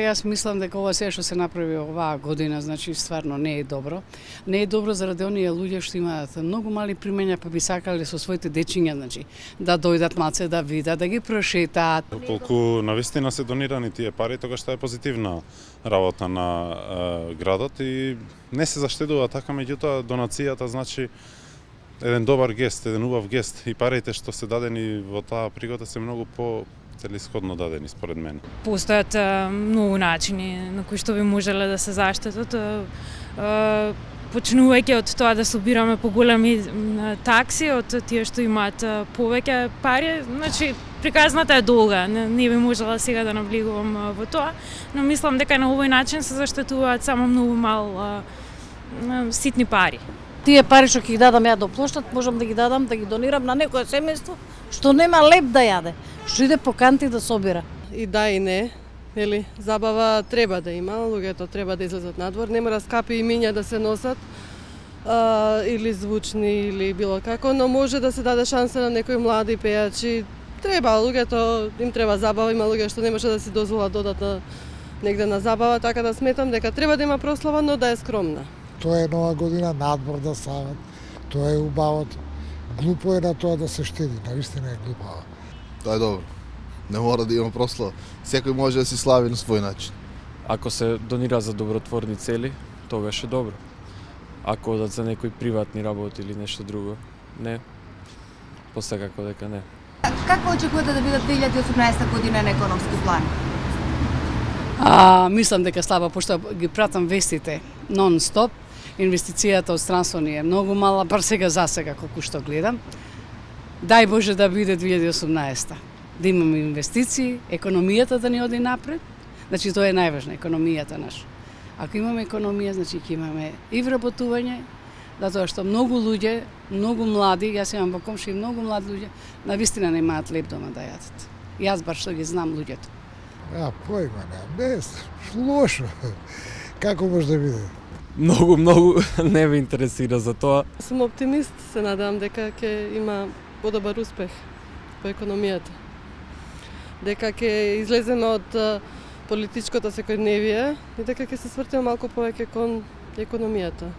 Јас мислам дека ова се што се направи оваа година, значи стварно не е добро. Не е добро заради оние луѓе што имаат многу мали примања, па би сакале со своите дечиња, значи да дојдат малце да видат, да ги прошетаат. Колку навистина се донирани тие пари, тогаш тоа е позитивна работа на градот и не се заштедува така, меѓутоа донацијата значи еден добар гест, еден убав гест и парите што се дадени во таа пригода се многу целисходно дадени според мене. Постојат многу начини на кои што би можеле да се заштитат, почнувајќи од тоа да собираме поголеми такси од тие што имаат повеќе пари, значи приказната е долга, не би можела сега да навлегувам во тоа, но мислам дека на овој начин се заштитуваат само многу мал ситни пари. Тие пари што ќе ги дадам ја до плоштад, можам да ги дадам, да ги донирам на некое семејство што нема леп да јаде, што иде по канти да собира. И да и не, нели, забава треба да има, луѓето треба да излезат надвор, не мора скапи имиња да се носат, или звучни или било како, но може да се даде шанса на некои млади пејачи. Треба, луѓето им треба забава, има луѓе што не може да си дозволат додат негде на забава, така да сметам дека треба да има прослава, но да е скромна. Тоа е нова година, надвор да стават, тоа е убавото. Глупо е на тоа да се штеди, навистина е глупаво. Тоа е добро. Не мора да има прослава. Секој може да си слави на свој начин. Ако се донира за добротворни цели, тогаш е добро. Ако одат за некои приватни работи или нешто друго, не. Посекако дека не. Какво очекувате да биде 2018 година на економски план? Мислам дека слаба, пошто ги пратам вестите нон-стоп. Инвестицијата од странство ни е многу мала, бар сега за сега колку што гледам. Дај Боже да биде 2018. Да имаме инвестиции, економијата да ни оди напред. Значи тоа е најважно, економијата наша. Ако имаме економија, значи ќе имаме и вработување, затоа што многу луѓе, многу млади, јас имам во комши многу млади луѓе, навистина немаат леп дома да јадат. Јас бар што ги знам луѓето. Појма немам, не, лошо. Како може да биде? Многу не ме интересира за тоа. Сум оптимист, се надевам дека ќе има подобар успех во економијата. Дека ќе излеземе од политичкото секојдневие и дека ќе се свртиме малку повеќе кон економијата.